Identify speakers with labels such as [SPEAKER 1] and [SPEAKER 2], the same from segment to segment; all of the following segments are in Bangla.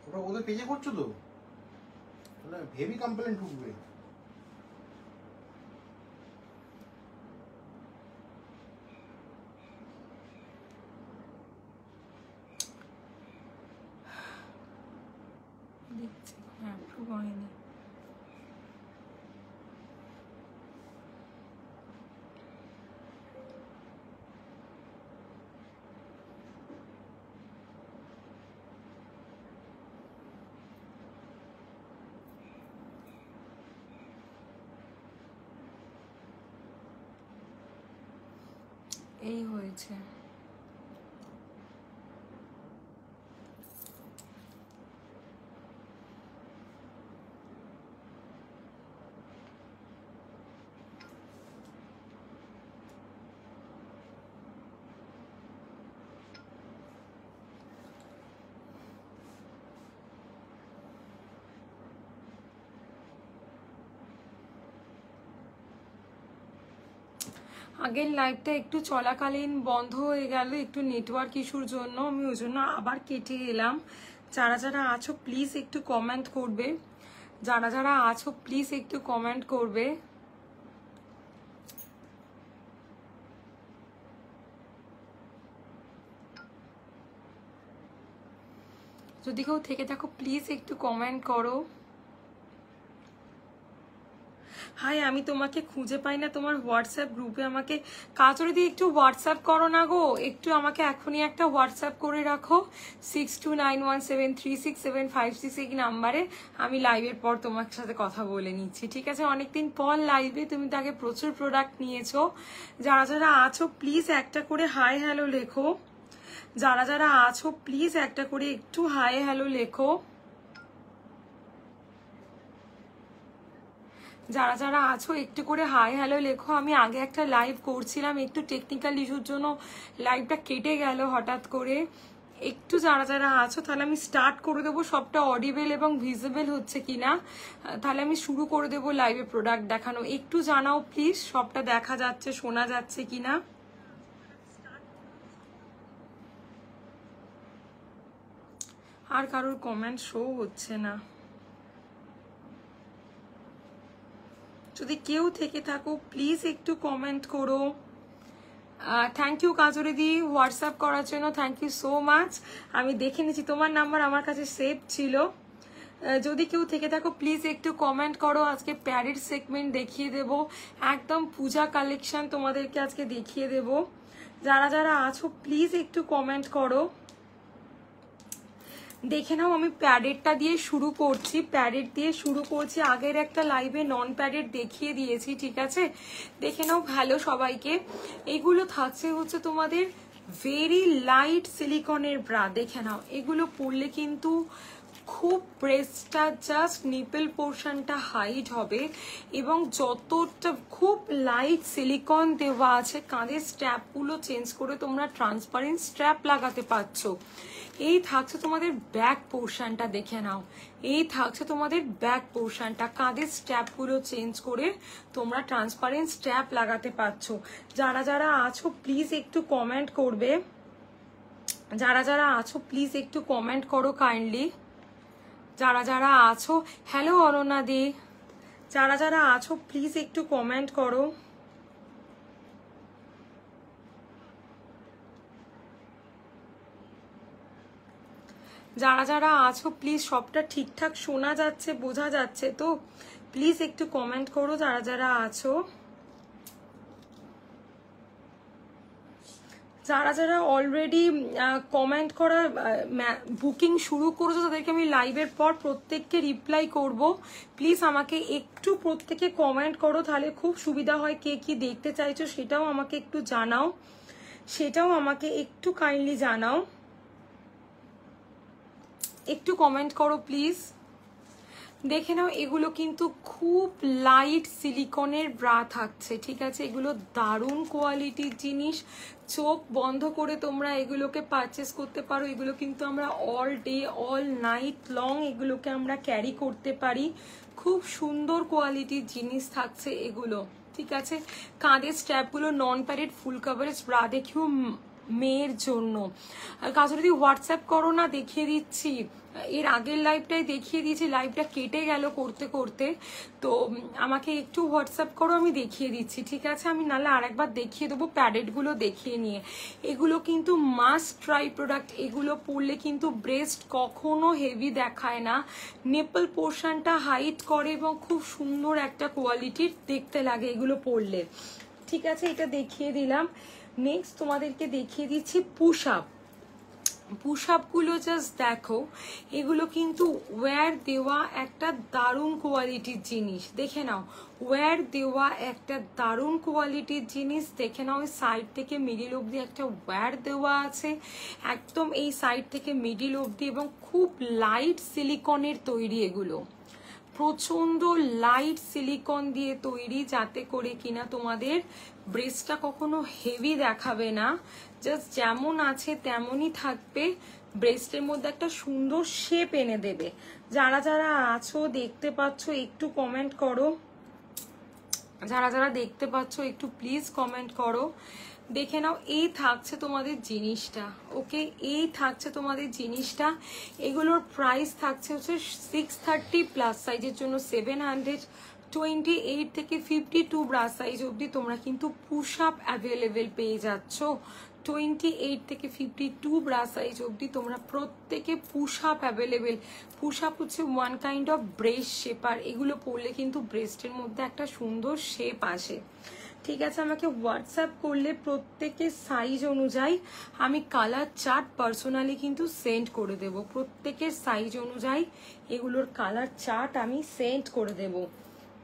[SPEAKER 1] ওটা ওদের পেজে করছো তো, তাহলে হেভি কমপ্লেন ঢুকবে।
[SPEAKER 2] দেখছি হ্যাঁ প্রুভ হয়নি। এই হয়েছে। আগের লাইভটা একটু চলাকালীন বন্ধ হয়ে গেল একটু নেটওয়ার্ক ইস্যুর জন্য, আমি ওই জন্য আবার কেটে এলাম। যারা যারা আছো প্লিজ একটু কমেন্ট করবে, যারা যারা আছো প্লিজ একটু কমেন্ট করবে। যদি কেউ থেকে থাকো প্লিজ একটু কমেন্ট করো। হাই, আমি তোমাকে খুঁজে পাই না তোমার হোয়াটসঅ্যাপ গ্রুপে, আমাকে কাজরে দিয়ে একটু হোয়াটসঅ্যাপ করো না গো, একটু আমাকে এখনই একটা হোয়াটসঅ্যাপ করে রাখো 6291736756 এই নাম্বারে। আমি লাইভের পর তোমার সাথে কথা বলে নিচ্ছি, ঠিক আছে? অনেকদিন পর লাইভে, তুমি তো আগে প্রচুর প্রোডাক্ট নিয়েছো। যারা যারা আছো প্লিজ একটা করে হাই হ্যালো লেখো, যারা যারা আছো প্লিজ একটা করে একটু হাই হ্যালো লেখো। যারা যারা আছো একটু করে হাই হ্যালো লেখো। আমি আগে একটা লাইভ করছিলাম, একটু টেকনিক্যাল ইস্যুর জন্য লাইভটা কেটে গেল হঠাৎ করে। একটু যারা যারা আছো তাহলে আমি স্টার্ট করে দেবো, সবটা অডিবেল এবং ভিজিবল হচ্ছে কিনা, তাহলে আমি শুরু করে দেবো লাইভে প্রোডাক্ট দেখানো। একটু জানাও প্লিজ সবটা দেখা যাচ্ছে শোনা যাচ্ছে কিনা। আর কারোর কমেন্ট শো হচ্ছে না। যদি কেউ থেকে থাকো প্লিজ একটু কমেন্ট করো। থ্যাংক ইউ কাজরে দি হোয়াটসঅ্যাপ করার জন্য, থ্যাংক ইউ সো মাচ। আমি দেখে নিচ্ছি তোমার নাম্বার আমার কাছে সেভ ছিল। যদি কেউ থেকে থাকো প্লিজ একটু কমেন্ট করো। আজকে প্যারেড সেগমেন্ট দেখিয়ে দেব, একদম পূজা কালেকশন তোমাদেরকে আজকে দেখিয়ে দেব। যারা যারা আছো প্লিজ একটু কমেন্ট করো। দেখে নাও আমি প্যাডেডটা দিয়ে শুরু করছি, প্যাডেড দিয়ে শুরু করছি। আগের একটা লাইভে নন প্যাডেড দেখিয়ে দিয়েছি, ঠিক আছে? দেখে নাও ভালো সবাইকে। এগুলো থাকছে হচ্ছে তোমাদের ভেরি লাইট সিলিকনের ব্রা, দেখে নাও। এগুলো পরলে কিন্তু খুব ব্রেস্টটা জাস্ট নিপল পোর্শনটা হাইট হবে এবং যতটা খুব লাইট সিলিকন দেওয়া আছে। কাঁধের স্ট্র্যাপগুলো চেঞ্জ করে তোমরা ট্রান্সপারেন্ট স্ট্র্যাপ লাগাতে পারছো। এই থাকছে তোমাদের ব্যাক পোর্শনটা, দেখে নাও। এই থাকছে তোমাদের ব্যাক পোর্শনটা, কাঁধের স্ট্র্যাপগুলো চেঞ্জ করে তোমরা ট্রান্সপারেন্ট স্ট্র্যাপ লাগাতে পারছো। যারা যারা আছো প্লিজ একটু কমেন্ট করবে, যারা যারা আছো প্লিজ একটু কমেন্ট করো কাইন্ডলি। যারা যারা আছো, হ্যালো অরণ্যা দি, যারা যারা আছো প্লিজ একটু কমেন্ট করো। যারা যারা আছো প্লিজ, সবটা ঠিকঠাক শোনা যাচ্ছে বোঝা যাচ্ছে তো? প্লিজ একটু কমেন্ট করো যারা যারা আছো। যারা যারা অলরেডি কমেন্ট করা বুকিং শুরু করেছো তাদেরকে আমি লাইভের পর প্রত্যেককে রিপ্লাই করব। প্লিজ আমাকে একটু প্রত্যেকে কমেন্ট করো, তাহলে খুব সুবিধা হয়। কে কি দেখতে চাইছো সেটাও আমাকে একটু জানাও, সেটাও আমাকে একটু কাইন্ডলি জানাও। একটু কমেন্ট করো প্লিজ। দেখে নাও এগুলো কিন্তু খুব লাইট সিলিকনের ব্রা থাকছে, ঠিক আছে? এগুলো দারুণ কোয়ালিটির জিনিস, চোখ বন্ধ করে তোমরা এগুলোকে পারচেস করতে পারো। এগুলো কিন্তু আমরা all day all night long এগুলোকে আমরা ক্যারি করতে পারি। খুব সুন্দর কোয়ালিটির জিনিস থাকছে এগুলো, ঠিক আছে? কাঁধের স্ট্র্যাপগুলো non padded full coverage bra, দেখিও মেয়ের জন্য। কাজ যদি হোয়াটসঅ্যাপ করো না, দেখিয়ে দিচ্ছি, এর আগের লাইভটাই দেখিয়ে দিয়েছি, লাইভটা কেটে গেল করতে করতে, তো আমাকে একটু হোয়াটসঅ্যাপ করো, আমি দেখিয়ে দিচ্ছি, ঠিক আছে? আমি নাহলে আরেকবার দেখিয়ে দেবো প্যাডেডগুলো দেখিয়ে নিয়ে। এগুলো কিন্তু মাস্ট ট্রাই প্রোডাক্ট, এগুলো পরলে কিন্তু ব্রেস্ট কখনো হেভি দেখায় না, নেপল পোর্শনটা হাইট করে এবং খুব সুন্দর একটা কোয়ালিটির দেখতে লাগে এগুলো পরলে, ঠিক আছে? এটা দেখিয়ে দিলাম। নেক্সট তোমাদেরকে দেখিয়ে দিচ্ছি পুশ আপ। পুশ আপগুলো জাস্ট দেখো, এগুলো কিন্তু ওয়্যার দেওয়া একটা দারুণ কোয়ালিটির জিনিস, দেখে নাও, ওয়্যার দেওয়া একটা দারুণ কোয়ালিটির জিনিস, দেখে নাও। এই সাইড থেকে মিডিল অবধি একটা ওয়্যার দেওয়া আছে, একদম এই সাইড থেকে মিডিল অবধি, এবং খুব লাইট সিলিকনের তৈরি এগুলো, প্রচন্ড লাইট সিলিকন দিয়ে তৈরি, যাতে করে কিনা তোমাদের ব্রেস্টটা কখনো হেভি দেখাবে না, জাস্ট যেমন আছে তেমনই থাকবে, ব্রেস্টের মধ্যে একটা সুন্দর শেপ এনে দেবে। যারা যারা আছো দেখতে পাচ্ছ একটু কমেন্ট করো, যারা যারা দেখতে পাচ্ছ একটু প্লিজ কমেন্ট করো। দেখে নাও, এই থাকছে তোমাদের জিনিসটা, ওকে, এই থাকছে তোমাদের জিনিসটা। এগুলোর প্রাইস থাকছে হচ্ছে 630 প্লাস সাইজের জন্য 728 থেকে 52 ব্রা সাইজ অবধি তোমরা কিন্তু পুশ আপ অ্যাভেলেবেল পেয়ে যাচ্ছ। 28 থেকে 52 ব্রা সাইজ অবধি তোমরা প্রত্যেকে push up available. Push up হচ্ছে one kind of breast shaper, এগুলো পরলে কিন্তু ব্রেস্টের মধ্যে একটা সুন্দর শেপ আসে, ঠিক আছে? আমাকে হোয়াটসঅ্যাপ করলে প্রত্যেকের সাইজ অনুযায়ী আমি কালার চার্ট পার্সোনালি কিন্তু সেন্ড করে দেব, প্রত্যেকের সাইজ অনুযায়ী এগুলোর কালার চার্ট আমি সেন্ড করে দেব,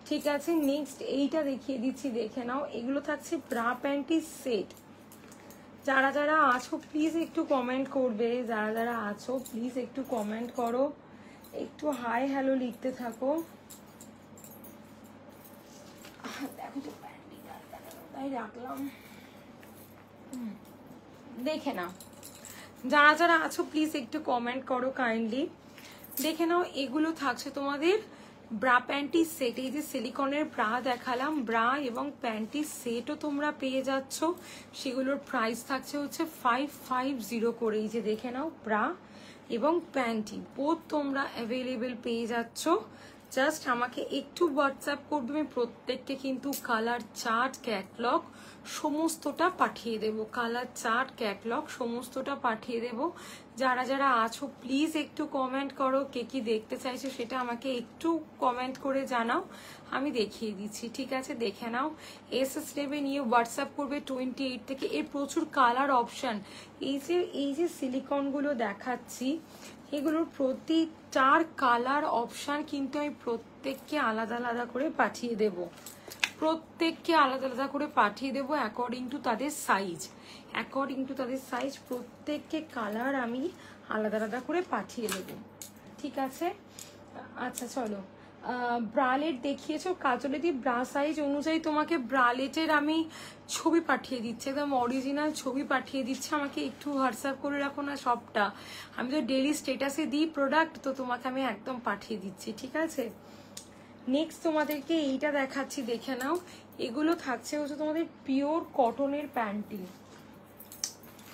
[SPEAKER 2] ঠিক আছে? নেক্সট এইটা দেখিয়ে দিচ্ছি, দেখে নাও, এগুলো থাকছে ব্রা প্যান্টির সেট। যারা যারা আছো প্লিজ একটু কমেন্ট করবে, যারা যারা আছো প্লিজ একটু কমেন্ট করো, একটু হাই হ্যালো লিখতে থাকো। দেখো তো তাই রাখলাম, দেখে নাও, যারা যারা আছো প্লিজ একটু কমেন্ট করো কাইন্ডলি। দেখে নাও, এগুলো থাকছে তোমাদের ব্রা প্যান্টি সেট। এই যে সিলিকনের ব্রা দেখালাম, ব্রা এবং প্যান্টি সেটও তোমরা পেয়ে যাচ্ছ, সেগুলোর প্রাইস থাকছে হচ্ছে 550 করে। এই যে দেখে নাও, ব্রা এবং প্যান্টি বোথ তোমরা অ্যাভেলেবেল পেয়ে যাচ্ছ। জাস্ট আমাকে একটু হোয়াটসঅ্যাপ করবে, আমি প্রত্যেককে কিন্তু কালার চার্ট ক্যাটলগ সমস্তটা পাঠিয়ে দেব, কালার চার্ট ক্যাটলগ সমস্তটা পাঠিয়ে দেব। যারা যারা আছো প্লিজ একটু কমেন্ট করো, কে কি দেখতে চাইছো সেটা আমাকে একটু কমেন্ট করে জানাও, আমি দেখিয়ে দিচ্ছি, ঠিক আছে? দেখে নাও, এসএস নেবে, নিয়ে হোয়াটসঅ্যাপ করবে 28 থেকে। এর প্রচুর কালার অপশান, এই যে সিলিকনগুলো দেখাচ্ছি, এগুলোর প্রতিটার কালার অপশান কিন্তু আমি প্রত্যেককে আলাদা আলাদা করে পাঠিয়ে দেব, প্রত্যেককে আলাদা আলাদা করে পাঠিয়ে দেবো অ্যাকর্ডিং টু তাদের সাইজ, অ্যাকর্ডিং টু তাদের সাইজ প্রত্যেককে কালার আমি আলাদা আলাদা করে পাঠিয়ে দেবো, ঠিক আছে? আচ্ছা চলো, ব্রালেট দেখিয়েছো কাজলে দি, ব্রা সাইজ অনুযায়ী তোমাকে ব্রালেটের আমি ছবি পাঠিয়ে দিচ্ছি, একদম অরিজিনাল ছবি পাঠিয়ে দিচ্ছি। আমাকে একটু হোয়াটসঅ্যাপ করে রাখো না সবটা, আমি তো ডেইলি স্টেটাসে দিই প্রোডাক্ট, তো তোমাকে আমি একদম পাঠিয়ে দিচ্ছি, ঠিক আছে? নেক্সট তোমাদেরকে এইটা দেখাচ্ছি, দেখে নাও, এগুলো থাকছে হচ্ছে তোমাদের পিওর কটনের প্যান্টি,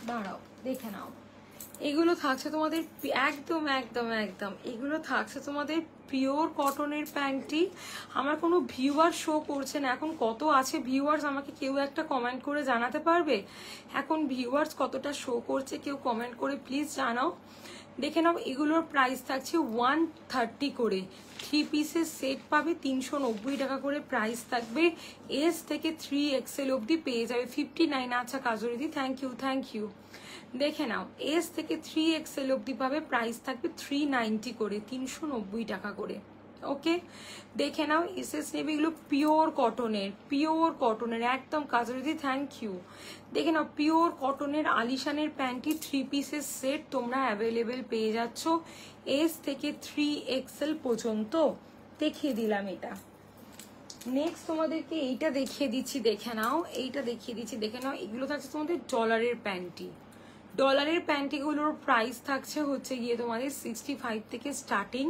[SPEAKER 2] দাঁড়াও দেখে নাও, এগুলো থাকছে তোমাদের একদম একদম একদম, এগুলো থাকছে তোমাদের পিওর কটনের প্যান্টি। আমার কোনো ভিউয়ার শো করছে না এখন, কত আছে ভিউয়ার্স আমাকে কেউ একটা কমেন্ট করে জানাতে পারবে? এখন ভিউয়ার্স কতটা শো করছে কেউ কমেন্ট করে প্লিজ জানাও। দেখে নাও, এগুলোর প্রাইস থাকছে 130 করে, 3 পিসের সেট পাবে 390 টাকা করে প্রাইস থাকবে। এস থেকে 3XL অবধি পেয়ে যাবে 59। আচ্ছা কাজরিদি, থ্যাংক ইউ থ্যাংক ইউ। দেখে নাও, এস থেকে 3XL অবধি পাবে, প্রাইস থাকবে 390 করে, 390 টাকা করে, ওকে? দেখে নাও, এসএস নেবে, এগুলো পিওর কটনের একদম কাজরিদি, থ্যাংক ইউ। দেখে নাও, পিওর কটনের আলিশানের প্যান্টি 3 পিসের সেট তোমরা অ্যাভেলেবেল পেয়ে যাচ্ছ এস থেকে 3XL পর্যন্ত। দেখিয়ে দিলাম এটা। নেক্সট তোমাদেরকে এইটা দেখিয়ে দিচ্ছি, দেখে নাও, এইটা দেখিয়ে দিচ্ছি, দেখে নাও, এগুলো থাকছে তোমাদের ডলারের প্যান্টি, ডলারের প্যান্টিগুলোর প্রাইস থাকছে হচ্ছে গিয়ে তোমাদের 65 থেকে স্টার্টিং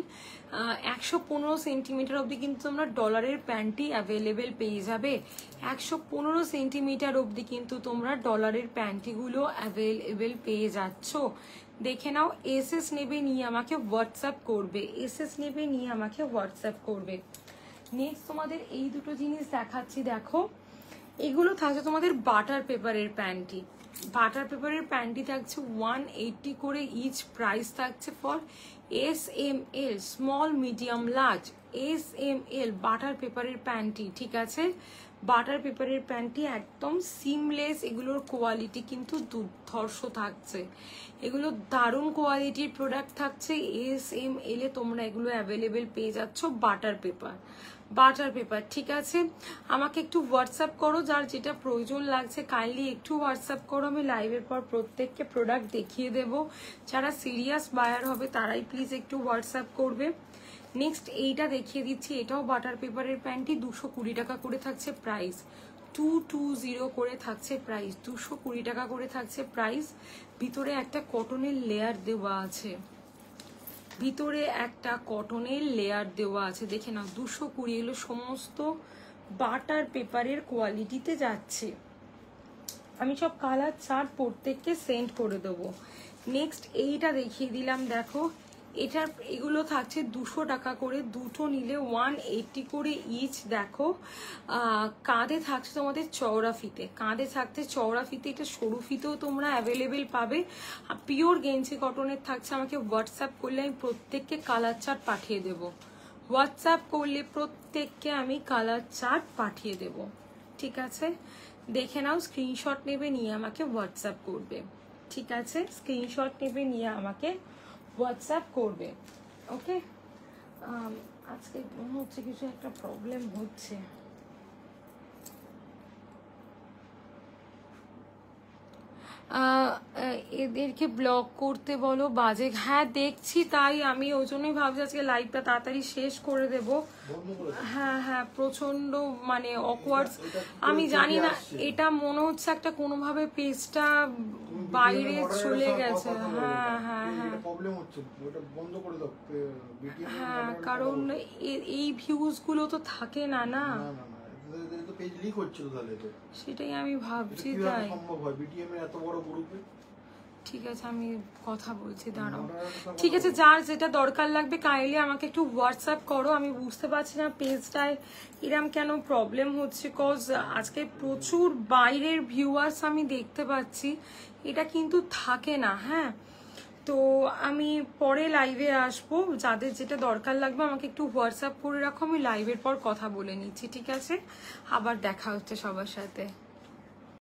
[SPEAKER 2] 115 সেন্টিমিটার অবধি কিন্তু তোমরা ডলারের প্যান্টি অ্যাভেলেবেল পেয়ে যাবে। 115 সেন্টিমিটার অবধি কিন্তু তোমরা ডলারের প্যান্টিগুলো অ্যাভেলেবেল পেয়ে যাচ্ছ। দেখে নাও, এসএস নেবে নিয়ে আমাকে হোয়াটসঅ্যাপ করবে, এসএস নেবে নিয়ে আমাকে হোয়াটসঅ্যাপ করবে। নেক্সট তোমাদের এই দুটো জিনিস দেখাচ্ছি, দেখো এগুলো থাকছে তোমাদের বাটার পেপারের প্যান্টি। বাটার পেপারের প্যান্টি থাকছে 180 করে ইচ, প্রাইস থাকছে for SML, small medium large. SML butter পেপারের প্যান্টি, ঠিক আছে। বাটার পেপারের প্যান্টি একদম সিমলেস, এগুলোর কোয়ালিটি কিন্তু দুর্ধর্ষ থাকছে, এগুলো দারুণ কোয়ালিটির প্রোডাক্ট থাকছে। SML এ তোমরা এগুলো অ্যাভেলেবেল পেয়ে যাচ্ছ বাটার পেপার, বাটার পেপার, ঠিক আছে। আমাকে একটু হোয়াটসঅ্যাপ করো, যার যেটা প্রয়োজন লাগছে কাইন্ডলি একটু হোয়াটসঅ্যাপ করো। আমি লাইভের পর প্রত্যেককে প্রোডাক্ট দেখিয়ে দেব, যারা সিরিয়াস বায়ার হবে তারাই প্লিজ একটু হোয়াটসঅ্যাপ করবে। নেক্সট এইটা দেখিয়ে দিচ্ছি, এটাও বাটার পেপারের প্যান্টি, 220 টাকা করে থাকছে প্রাইস, 220 করে থাকছে প্রাইস, 220 টাকা করে থাকছে প্রাইস। ভিতরে একটা কটনের লেয়ার দেওয়া আছে, ভিতরে একটা কটনের লেয়ার দেওয়া আছে, দেখে নাও 220, এগুলো সমস্ত বাটার পেপারের কোয়ালিটিতে যাচ্ছে। আমি সব কালার চার্ট প্রত্যেককে সেন্ড করে দেবো। নেক্সট এইটা দেখিয়ে দিলাম, দেখো এটার এগুলো থাকছে 200 টাকা করে, দুটো নিলে 180 করে ইচ। দেখো কাঁধে থাকছে তোমাদের চওড়া ফিতে, কাঁধে থাকছে চওড়া ফিতে, এটা সরু ফিতেও তোমরা অ্যাভেলেবেল পাবে। পিওর গেঞ্জি কটনের থাকছে। আমাকে হোয়াটসঅ্যাপ করলে আমি প্রত্যেককে কালার চার্ট পাঠিয়ে দেব, হোয়াটসঅ্যাপ করলে প্রত্যেককে আমি কালার চার্ট পাঠিয়ে দেব, ঠিক আছে। দেখে নাও, স্ক্রিনশট নেবে নিয়ে আমাকে হোয়াটসঅ্যাপ করবে, ঠিক আছে। স্ক্রিনশট নেবে নিয়ে আমাকে হোয়াটসঅ্যাপ করবে, ওকে। আজকে মনে হচ্ছে কিছু একটা প্রবলেম হচ্ছে। এদেরকে ব্লক করতে বলো, বাজে। হ্যাঁ দেখছি, তাই আমি ওই জন্যই ভাবছি আজকে লাইভটা তাড়াতাড়ি শেষ করে দেব। হ্যাঁ হ্যাঁ, প্রচন্ড মানে অকওয়ার্ড, আমি জানি না, এটা মনে হচ্ছে একটা কোনোভাবে পেজটা বাইরে চলে গেছে। হ্যাঁ হ্যাঁ হ্যাঁ হ্যাঁ, কারণ এই ভিউজ গুলো তো থাকে না, না সেটাই আমি ভাবছি। তাই ঠিক আছে, আমি কথা বলছি, দাঁড়াও। ঠিক আছে, যার যেটা দরকার লাগবে কাইন্ডলি আমাকে একটু হোয়াটসঅ্যাপ করো। আমি বুঝতে পারছি না পেজটায় এরম কেন প্রবলেম হচ্ছে, কজ আজকে প্রচুর বাইরের ভিউয়ার্স আমি দেখতে পাচ্ছি, এটা কিন্তু থাকে না। হ্যাঁ, তো আমি পরে লাইভে আসবো, যাদের যেটা দরকার লাগবে আমাকে একটু হোয়াটসঅ্যাপ করে রাখো, আমি লাইভের পর কথা বলে নিচ্ছি, ঠিক আছে। আবার দেখা হচ্ছে সবার সাথে।